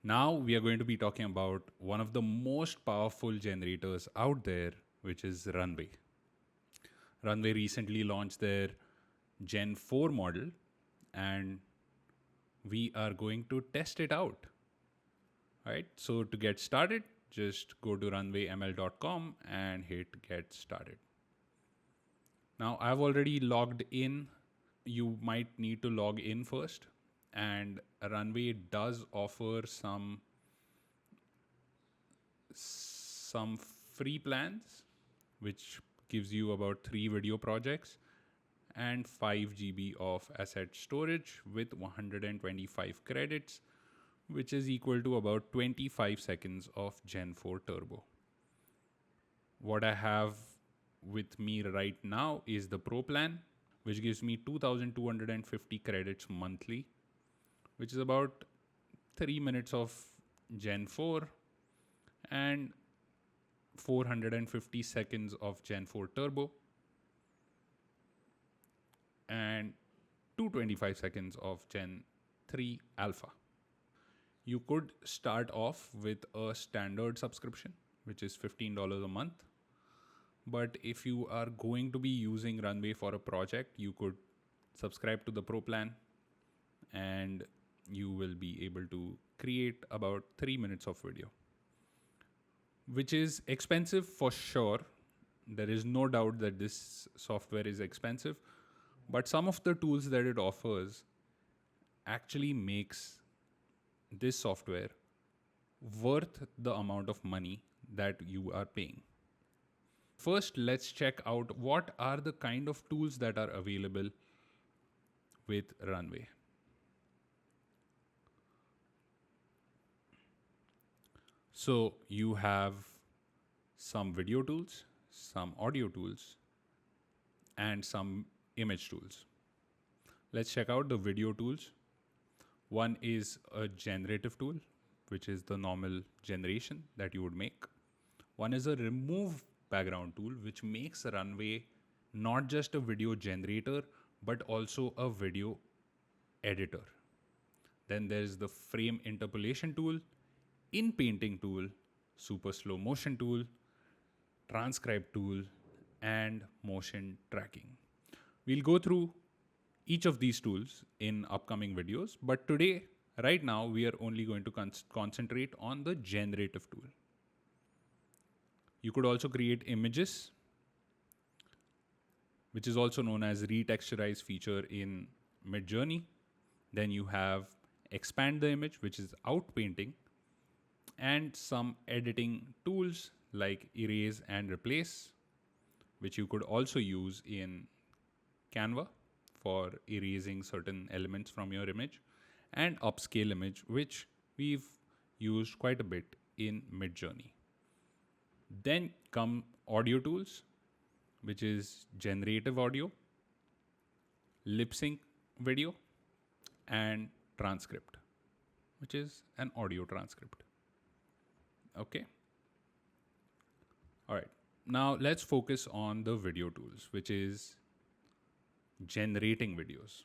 Now we are going to be talking about one of the most powerful generators out there, which is Runway. Runway recently launched their Gen 4 model, and we are going to test it out. All right, so to get started, just go to runwayml.com and hit get started. Now I've already logged in. You might need to log in first, and Runway does offer some free plans, which gives you about 3 video projects and 5 GB of asset storage with 125 credits, which is equal to about 25 seconds of Gen 4 Turbo. What I have with me right now is the Pro plan, which gives me 2,250 credits monthly, which is about 3 minutes of Gen 4 and 450 seconds of Gen 4 Turbo and 225 seconds of Gen 3 Alpha. You could start off with a standard subscription, which is $15 a month. But if you are going to be using Runway for a project, you could subscribe to the Pro plan and you will be able to create about 3 minutes of video, which is expensive for sure. There is no doubt that this software is expensive, but some of the tools that it offers actually makes this software worth the amount of money that you are paying. First, let's check out what are the kind of tools that are available with Runway. So you have some video tools, some audio tools, and some image tools. Let's check out the video tools. One is a generative tool, which is the normal generation that you would make. One is a remove background tool, which makes Runway not just a video generator, but also a video editor. Then there's the frame interpolation tool, in painting tool, super slow motion tool, transcribe tool, and motion tracking. We'll go through each of these tools in upcoming videos, but today, right now, we are only going to concentrate on the generative tool. You could also create images, which is also known as retexturize feature in Midjourney. Then you have expand the image, which is outpainting, and some editing tools like erase and replace, which you could also use in Canva for erasing certain elements from your image, and upscale image, which we've used quite a bit in Midjourney. Then come audio tools, which is generative audio, lip sync video, and transcript, which is an audio transcript. Okay. All right. Now let's focus on the video tools, which is generating videos.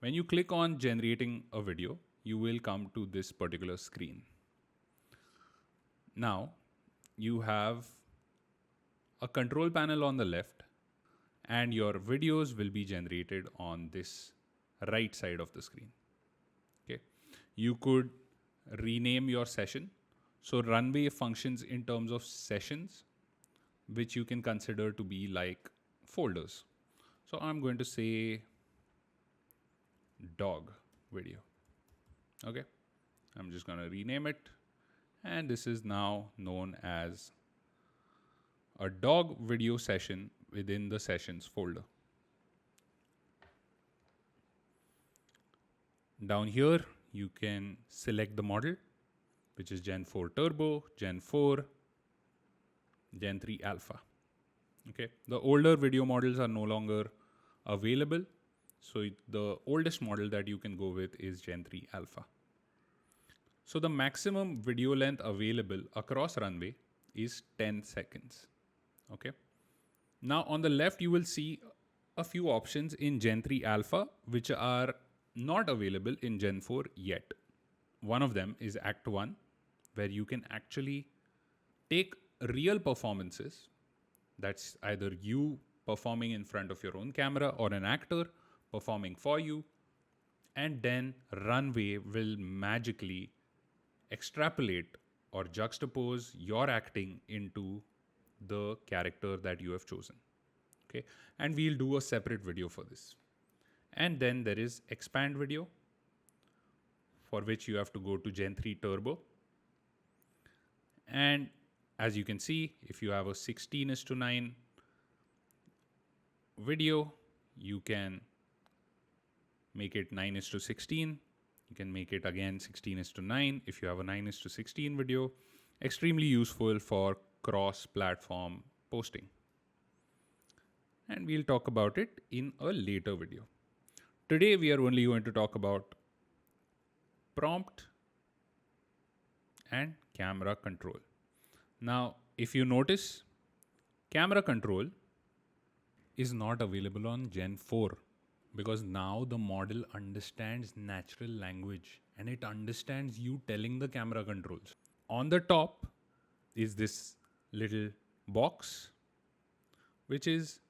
When you click on generating a video, you will come to this particular screen. Now, you have a control panel on the left, and your videos will be generated on this right side of the screen. Okay. You could rename your session. So Runway functions in terms of sessions, which you can consider to be like folders. So I'm going to say dog video. Okay. I'm just going to rename it. And this is now known as a dog video session within the sessions folder. Down here, you can select the model, which is Gen 4 Turbo, Gen 4, Gen 3 Alpha. Okay. The older video models are no longer available. So the oldest model that you can go with is Gen 3 Alpha. So the maximum video length available across Runway is 10 seconds. Okay. Now on the left, you will see a few options in Gen 3 Alpha, which are not available in Gen 4 yet. one of them is Act 1, where you can actually take real performances. That's either you performing in front of your own camera or an actor performing for you. And then Runway will magically extrapolate or juxtapose your acting into the character that you have chosen. Okay. And we'll do a separate video for this. And then there is expand video, for which you have to go to Gen 3 Turbo. And as you can see, if you have a 16:9 video, you can make it 9:16. You can make it again 16:9 if you have a 9:16 video. Extremely useful for cross-platform posting. And we'll talk about it in a later video. Today we are only going to talk about prompt and camera control. Now, if you notice, camera control is not available on Gen 4 because now the model understands natural language and it understands you telling the camera controls. On the top is this little box, which is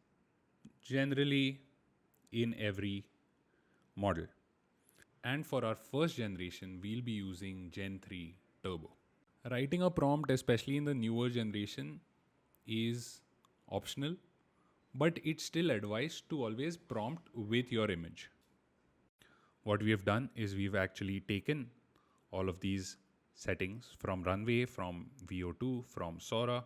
generally in every model. And for our first generation, we'll be using Gen 3 Turbo. Writing a prompt, especially in the newer generation, is optional, but it's still advised to always prompt with your image. What we have done is we've actually taken all of these settings from Runway, from VO2, from Sora,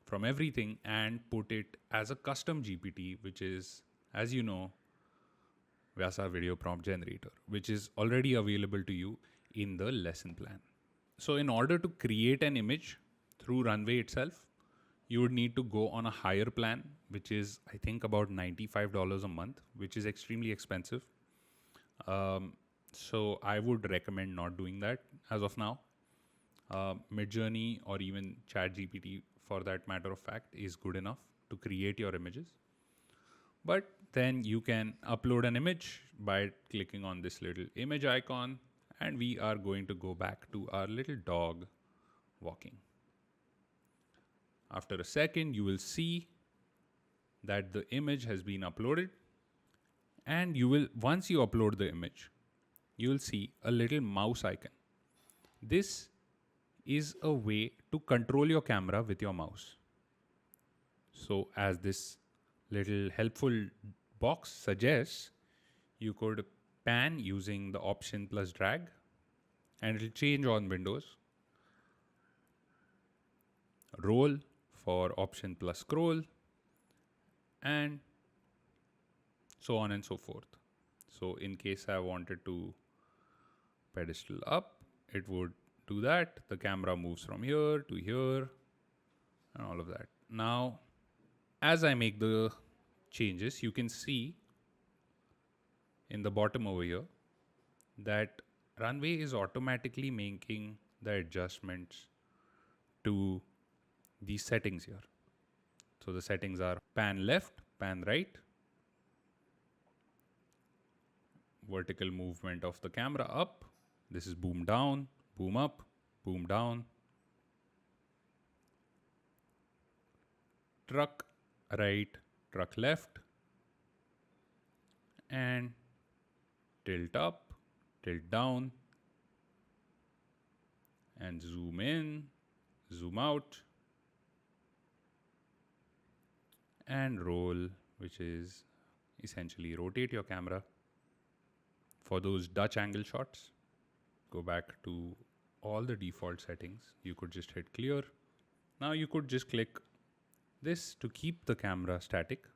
from everything, and put it as a custom GPT, which is, as you know, Vyasa Video Prompt Generator, which is already available to you in the lesson plan. So in order to create an image through Runway itself, you would need to go on a higher plan, which is, I think, about $95 a month, which is extremely expensive. So I would recommend not doing that as of now. Midjourney or even ChatGPT, for that matter of fact, is good enough to create your images. But then you can upload an image by clicking on this little image icon, and we are going to go back to our little dog walking. After a second, you will see that the image has been uploaded, and once you upload the image, you will see a little mouse icon. This is a way to control your camera with your mouse. So as this little helpful box suggests, you could pan using the option plus drag, and it will change on Windows. Roll for option plus scroll, and so on and so forth. So in case I wanted to pedestal up, it would do that. The camera moves from here to here and all of that. Now, as I make the changes, you can see in the bottom over here that Runway is automatically making the adjustments to these settings here. So the settings are pan left, pan right, vertical movement of the camera up. This is boom down, boom up, boom down. Truck right, truck left, and tilt up, tilt down, and zoom in, zoom out, and roll, which is essentially rotate your camera. For those Dutch angle shots, go back to all the default settings. You could just hit clear. Now you could just click this to keep the camera static.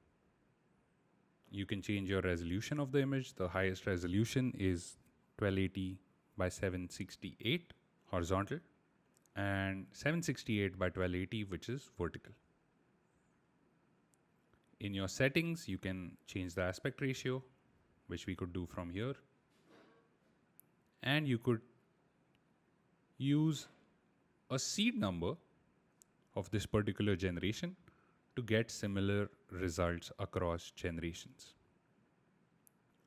You can change your resolution of the image. The highest resolution is 1280 by 768 horizontal, and 768 by 1280, which is vertical. In your settings, you can change the aspect ratio, which we could do from here. And you could use a seed number of this particular generation to get similar results across generations.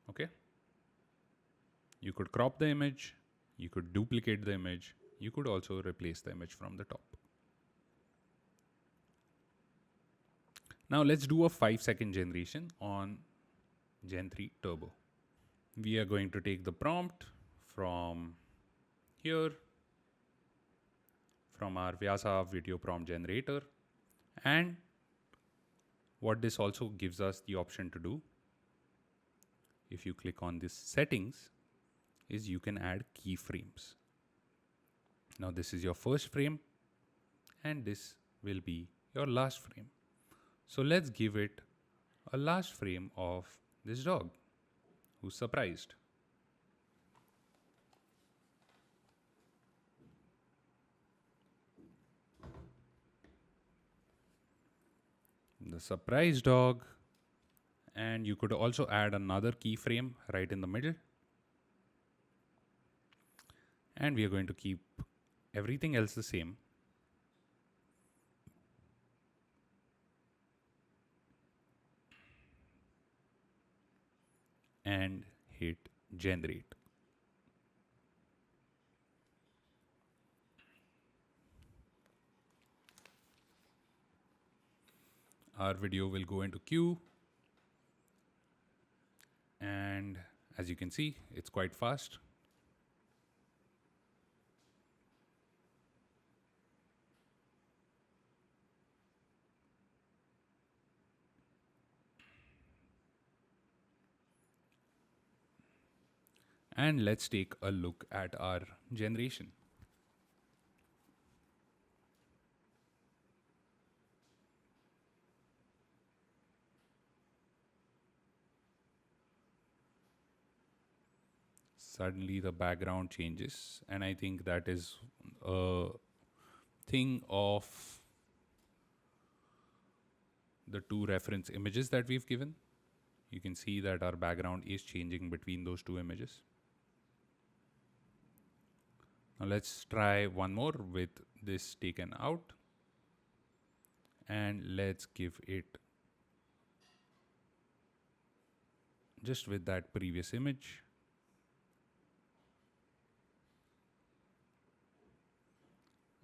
Okay? You could crop the image. You could duplicate the image. You could also replace the image from the top. Now let's do a 5-second generation on Gen 3 Turbo. We are going to take the prompt from here, from our Vyasa video prompt generator. And what this also gives us the option to do, if you click on this settings, is you can add keyframes. Now this is your first frame and this will be your last frame. So let's give it a last frame of this dog who's surprised. The surprise dog. And you could also add another keyframe right in the middle. And we are going to keep everything else the same. And hit generate. Our video will go into queue. And as you can see, it's quite fast. And let's take a look at our generation. Suddenly the background changes, and I think that is a thing of the two reference images that we've given. You can see that our background is changing between those two images. Now let's try one more with this taken out, and let's give it just with that previous image.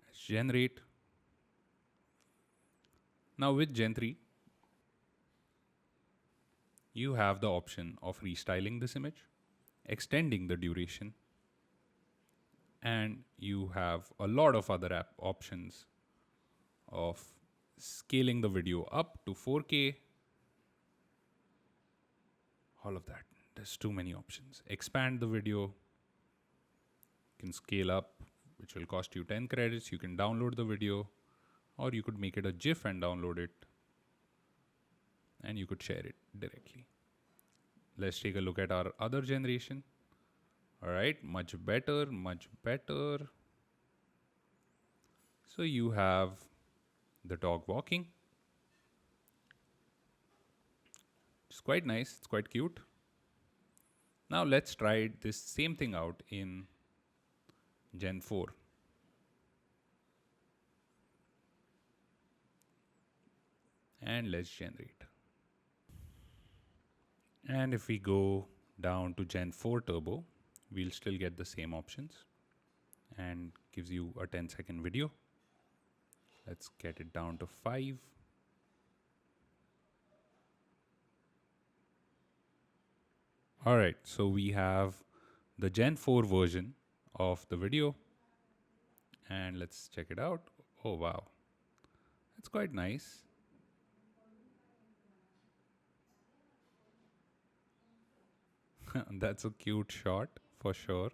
Let's generate. Now with Gen 3, you have the option of restyling this image, extending the duration, and you have a lot of other options of scaling the video up to 4K. All of that. There's too many options. Expand the video. You can scale up, which will cost you 10 credits. You can download the video, or you could make it a GIF and download it. And you could share it directly. Let's take a look at our other generation. All right, much better, much better. So you have the dog walking. It's quite nice, it's quite cute. Now let's try this same thing out in Gen 4. And let's generate. And if we go down to Gen 4 Turbo, we'll still get the same options and gives you a 10-second video. Let's get it down to 5. All right, so we have the Gen 4 version of the video, and let's check it out. Oh, wow. It's quite nice. That's a cute shot for sure.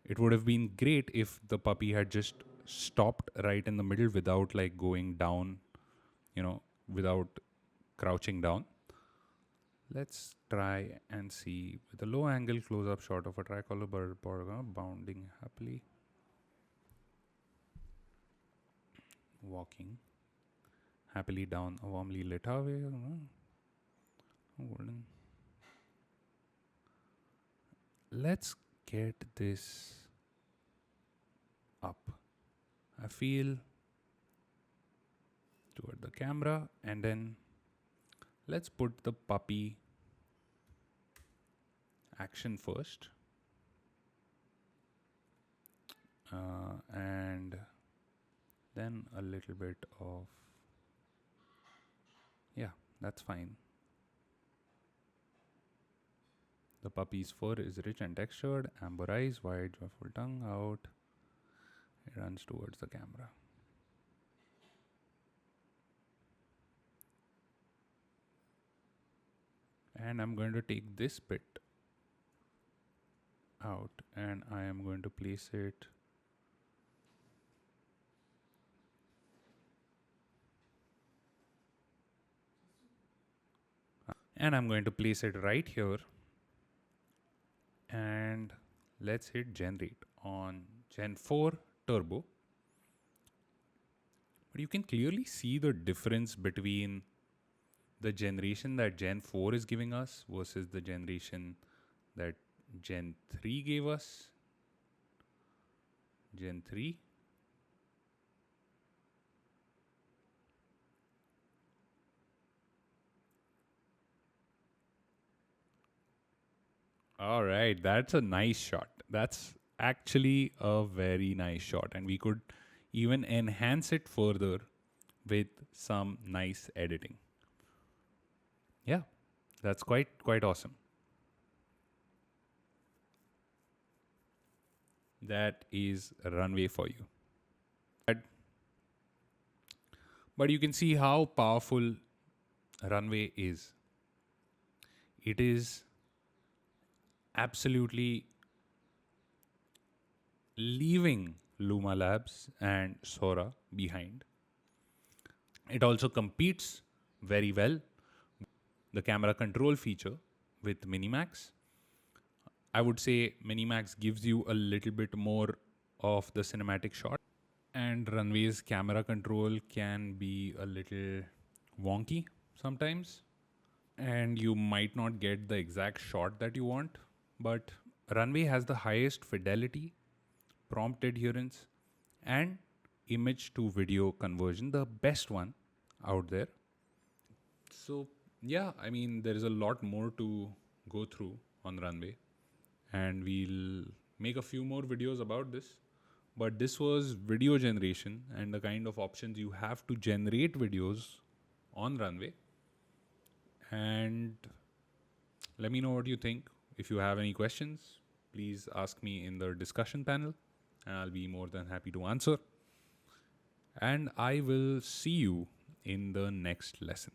It would have been great if the puppy had just stopped right in the middle without like going down, without crouching down. Let's try and see with a low angle close up shot of a tricolor bird bounding happily, walking happily down a warmly lit highway. Golden. Let's get this up. I feel toward the camera, and then let's put the puppy action first. And then a little bit of, yeah, that's fine. The puppy's fur is rich and textured, amber eyes, wide, joyful tongue out. It runs towards the camera. And I'm going to take this bit out and I am going to place it right here, and let's hit generate on Gen 4 Turbo. But you can clearly see the difference between the generation that Gen 4 is giving us versus the generation that Gen 3 gave us. Gen 3. All right, that's a nice shot. That's actually a very nice shot, and we could even enhance it further with some nice editing. Yeah, that's quite awesome. That is Runway for you. But you can see how powerful Runway is. It is absolutely leaving Luma Labs and Sora behind. It also competes very well the camera control feature with Minimax. I would say Minimax gives you a little bit more of the cinematic shot, and Runway's camera control can be a little wonky sometimes, and you might not get the exact shot that you want. But Runway has the highest fidelity, prompt adherence, and image to video conversion, the best one out there. So, yeah, I mean, there is a lot more to go through on Runway, and we'll make a few more videos about this. But this was video generation and the kind of options you have to generate videos on Runway. And let me know what you think. If you have any questions, please ask me in the discussion panel, and I'll be more than happy to answer. And I will see you in the next lesson.